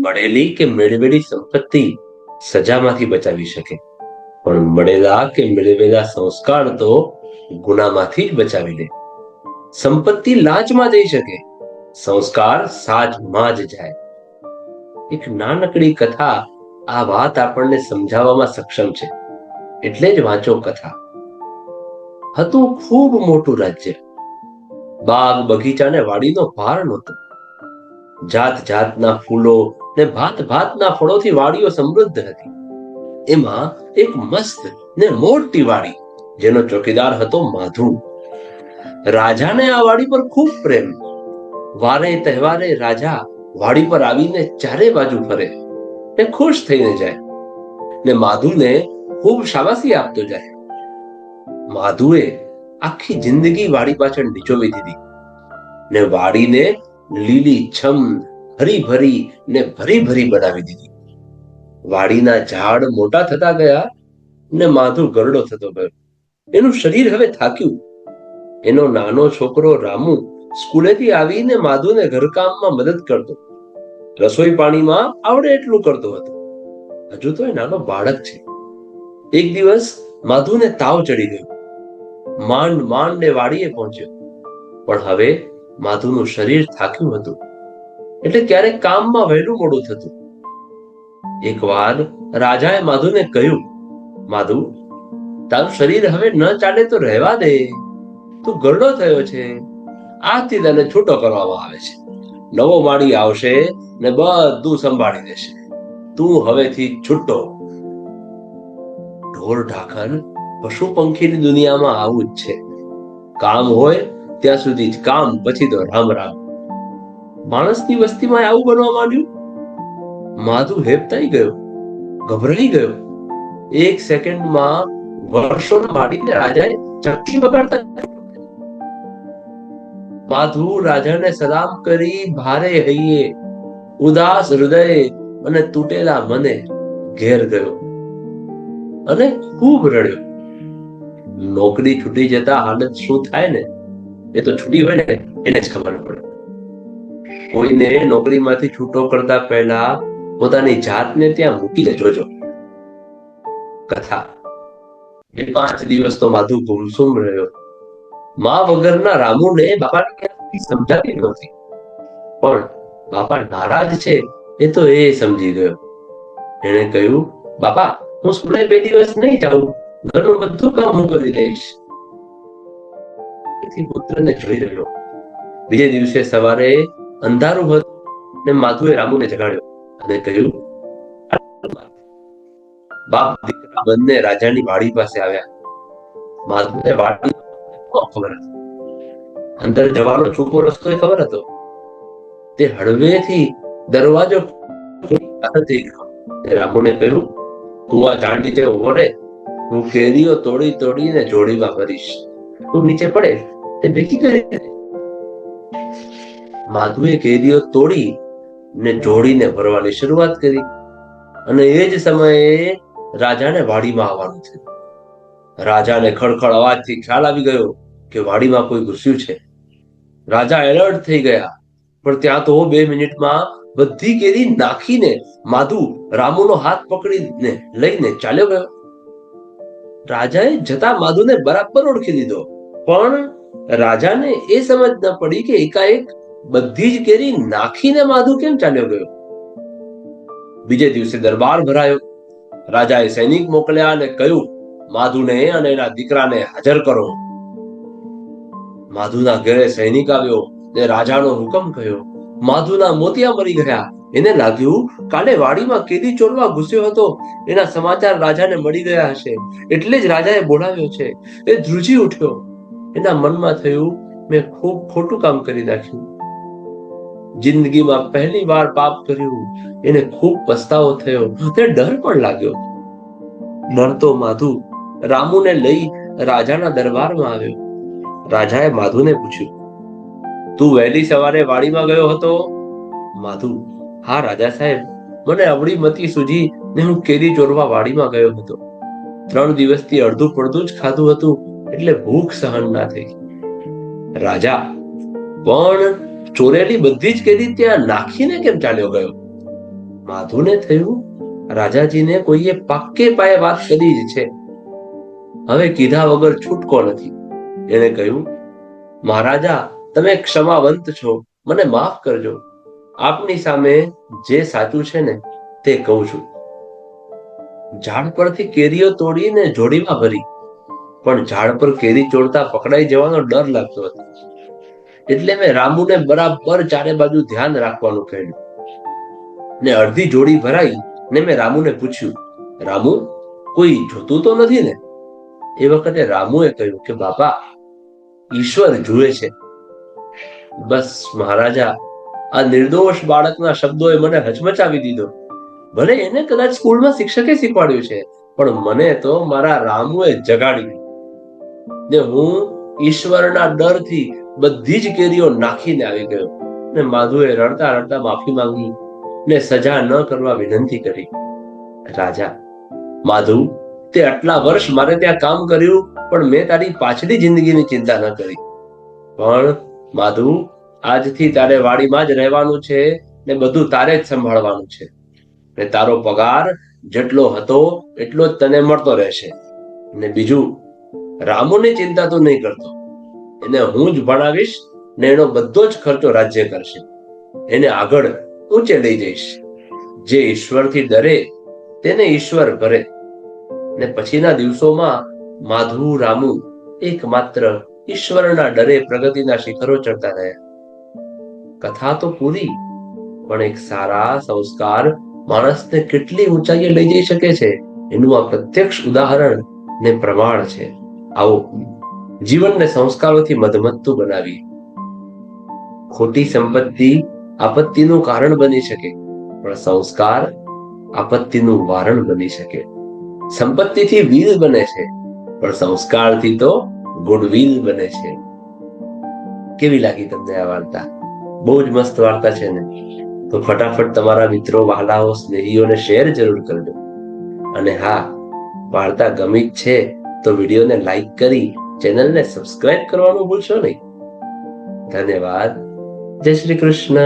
મળેલી કે મેળવેલી સંપત્તિ સજામાંથી બચાવી શકે, પણ મળેલા કે મેળવેલા સંસ્કાર તો ગુનામાંથી જ બચાવી લે. સંપત્તિ લાંચમાં જઈ શકે, સંસ્કાર સાજમાં જ જાય. એક નાનકડી કથા આ વાત આપણને સમજાવવામાં સક્ષમ છે, એટલે જ વાંચો કથા. હતું ખૂબ મોટું રાજ્ય. બાગ બગીચા ને વાડીનો ભાર નહોતો. જાત જાતના ફૂલો ને ભાત ભાતના ફળોથી વાડીઓ સમૃદ્ધ હતી. એમાં એક મસ્ત ને મોટી વાડી, જેનો ચોકીદાર હતો માધુ. રાજાને આ વાડી પર ખૂબ પ્રેમ. વારે તહેવારે રાજા વાડી પર આવીને ચારે બાજુ ફરે ને ખુશ થઈને જાય, ને માધુને ખૂબ શાબાશી આપતો જાય. માધુએ આખી જિંદગી વાડી પાછળ નીચોવી દીધી, ને વાડીને લીલી છમ, હરી ભરી ને ભરી ભરી બનાવી દીધી. વાડીના ઝાડ મોટા થતા ગયા ને માધુ ગરડો થતો ગયો. એનું શરીર હવે થાક્યું. એનો નાનો છોકરો રામુ સ્કૂલેથી આવીને માધુને ઘરકામમાં મદદ કરતો. રસોઈ પાણીમાં આવડે એટલું કરતો હતો. હજુ તો એ નાનો બાળક છે. એક દિવસ માધુને તાવ ચડી ગયો. માંડ માંડ એ વાડીએ પહોંચ્યો, પણ હવે માધુનું શરીર થાક્યું હતું, એટલે ક્યારેક કામમાં વહેલું મોડું થતું. એકવાર રાજાએ માધુને કહ્યું, માધુ, તારું શરીર હવે ન ચાલે તો રહેવા દે. તું ગરડો થયો છે, આજથી તને છૂટો કરવામાં આવે છે. નવો માળી આવશે ને બધું સંભાળી લેશે. તું હવેથી છૂટો. ઢોર ઢાંખર પશુ પંખીની દુનિયામાં આવું જ છે. કામ હોય ત્યાં સુધી જ કામ, પછી તો રામ રામ. માણસની વસ્તીમાં આવું બનવા માંડ્યું. માધુ હેબતાઈ ગયો, ગભરાઈ ગયો. એક સેકન્ડમાં વર્ષોના વાડીને રાજાએ ચક્કી વગાડતા. માધુ રાજાને સલામ કરી ભારે હૈયે, ઉદાસ હૃદય અને તૂટેલા મને ઘેર ગયો અને ખૂબ રડ્યો. નોકરી છૂટી જતા હાલત શું થાય ને, એ તો છૂટી હોય ને એને જ ખબર પડે. કોઈને નોકરીમાંથી છૂટો કરતા પહેલા પોતાની જાતને ત્યાં મૂકીને જોજો. કથા. એ 5 દિવસ તો માધુ ગુમસુમ રહ્યો. મા વગરના રામુને બાપાને સમજાતી નહોતી, પણ બાપા નારાજ છે એ તો એ સમજી ગયો. એને કહ્યું, બાપા, હું સ્કૂલે 2 દિવસ નહીં જાઉં, ઘરનું બધું કામ હું કરી લઈશ. પુત્રને જોઈ રહ્યો. બીજે દિવસે સવારે અંધારું હતું ને માધુએ રામુને જગાડ્યો અને કહ્યું, બાપ દીકરા બંને રાજાની વાડી પાસે આવ્યા. માધુને વાડી ખબર હતી. અંદર જવાનો છૂપો રસ્તો ખબર હતો. તે હળવેથી દરવાજો રામુને કહ્યું, તું આ ઝાડ નીચે ઉભો રહે, હું કેરીઓ તોડી તોડીને જોડીમાં ભરીશ. તું નીચે પડે તે ભેગી કરી. માધુએ કેરીઓ તોડી ને જોડીને ભરવાની શરૂઆત કરી, અને એ જ સમયે રાજાને વાડીમાં આવવાનું થયું. રાજાને ખડખડ અવાજથી ખ્યાલ આવી ગયો કે વાડીમાં કોઈ ઘૂસ્યું છે. રાજા એલર્ટ થઈ ગયા, પણ ત્યાં તો 2 મિનિટમાં બધી કેરી નાખીને માધુ રામુનો હાથ પકડીને લઈને ચાલ્યો ગયો. રાજાએ જતા માધુને બરાબર ઓળખી લીધો, પણ રાજાને એ સમજ ન પડી કે એકાએક બધી જ કેરી નાખીને માધુ કેમ ચાલ્યો ગયો. બીજે દિવસે દરબાર ભરાયો. રાજાએ સૈનિક મોકલ્યા અને કહ્યું, માધુને અને એના દીકરાને હાજર કરો. માધુના ઘરે સૈનિક આવ્યો ને રાજાનો હુકમ કહ્યો. માધુના મોતિયા મરી ગયા. એને લાગ્યું કાલે વાડીમાં કેદી ચોરવા ઘૂસ્યો હતો, એના સમાચાર રાજાને મળી ગયા હશે, એટલે જ રાજાએ બોલાવ્યો છે. એ ધ્રુજી ઉઠ્યો. એના મનમાં થયું, મેં ખૂબ ખોટું કામ કરી નાખ્યું. જિંદગીમાં પહેલી વાર પાપ કર્યું. એને ખૂબ પસ્તાવો થયો, તે ડર પણ લાગ્યો. ડરતો માધુ રામુને લઈ રાજાના દરબારમાં આવ્યો. રાજાએ માધુને પૂછ્યું, તું વહેલી સવારે વાડીમાં ગયો હતો? માધુ, હા રાજા સાહેબ, મને અવળી મતી સૂજી ને હું કેરી ચોરવા વાડીમાં ગયો હતો. 3 દિવસથી અડધું પડધું જ ખાધું હતું, એટલે ભૂખ સહન ના થઈ. રાજા, પણ ચોરેલી બધી જ કેરી ત્યાં નાખીને કેમ ચાલ્યો ગયો? માધુને થયું, રાજાજીને કોઈએ પાકે પાયે વાત કરી જ છે, હવે કીધા વગર છૂટકો નથી. એને કહ્યું, મહારાજા, તમે ક્ષમાવંત છો, મને માફ કરજો. આપની સામે જે સાચું છે ને તે કહું છું. ઝાડ પરથી કેરીઓ તોડીને જોડીમાં ભરી, પણ ઝાડ પર કેરી ચોરતા પકડાઈ જવાનો ડર લાગતો હતો. એટલે મેં રામુને બરાબર ચારે બાજુ ધ્યાન રાખવાનું કહ્યું ને અડધી જોડી ભરાઈ ને મેં રામુને પૂછ્યું, રામુ, કોઈ જોતું તો નથી ને? એ વખતે રામુએ કહ્યું કે બાપા, ઈશ્વર જુએ છે. બસ મહારાજા, આ નિર્દોષ બાળકના શબ્દોએ મને હચમચાવી દીધો. ભલે એને કદાચ સ્કૂલમાં શિક્ષકે શીખવાડ્યું છે, પણ મને તો મારા રામુએ જગાડ્યું. ને હું ઈશ્વરના ડરથી બધી જ કેરીઓ નાખીને આવી ગયો. ને માધુએ રડતા રડતા માફી માંગી ને સજા ન કરવા વિનંતી કરી. રાજા, માધુ, તે આટલા વર્ષ મારે ત્યાં કામ કર્યું, પણ મેં તારી પાછલી જિંદગીની ચિંતા ન કરી. પણ માધુ, આજથી તારે વાડીમાં જ રહેવાનું છે ને બધું તારે જ સંભાળવાનું છે. ને તારો પગાર જેટલો હતો એટલો જ તને મળતો રહેશે. ને બીજું, રામુની ચિંતા તું નહીં કરતો. એને હું જ ભણાવીશ ને એનો બધો જ ખર્ચો રાજ્ય કરશે. એને આગળ ઊંચે લઈ જઈશ. જે ઈશ્વરથી ડરે તેને ઈશ્વર ભરે. ને પછીના દિવસોમાં માધુ, રામુ એકમાત્ર ઈશ્વરના ડરે પ્રગતિના શિખરો ચડતા રહ્યા. કથા તો પૂરી, પણ એક સારા સંસ્કાર માણસને કેટલી ઊંચાઈએ લઈ જઈ શકે છે એનું આ પ્રત્યક્ષ ઉદાહરણ ને પ્રમાણ છે. આવો જીવનને સંસ્કારોથી મધમત્તું બનાવીએ. ખોટી સંપત્તિ આપત્તિનું કારણ બની શકે, પણ સંસ્કાર આપત્તિનું વારણ બની શકે. સંપત્તિથી વીર બને છે, પણ સંસ્કારથી તો ગુડવિલ બને છે. કેવી લાગી તમને આ વાર્તા? બહુ જ મસ્ત વાર્તા છે ને? તો ફટાફટ તમારા મિત્રો, વહાલાઓ, સ્નેહીઓને શેર જરૂર કરજો. અને હા, વાર્તા ગમી છે તો વિડીયોને લાઈક કરી ચેનલને સબસ્ક્રાઇબ કરવાનું ભૂલશો નહીં. ધન્યવાદ. જય શ્રી કૃષ્ણ.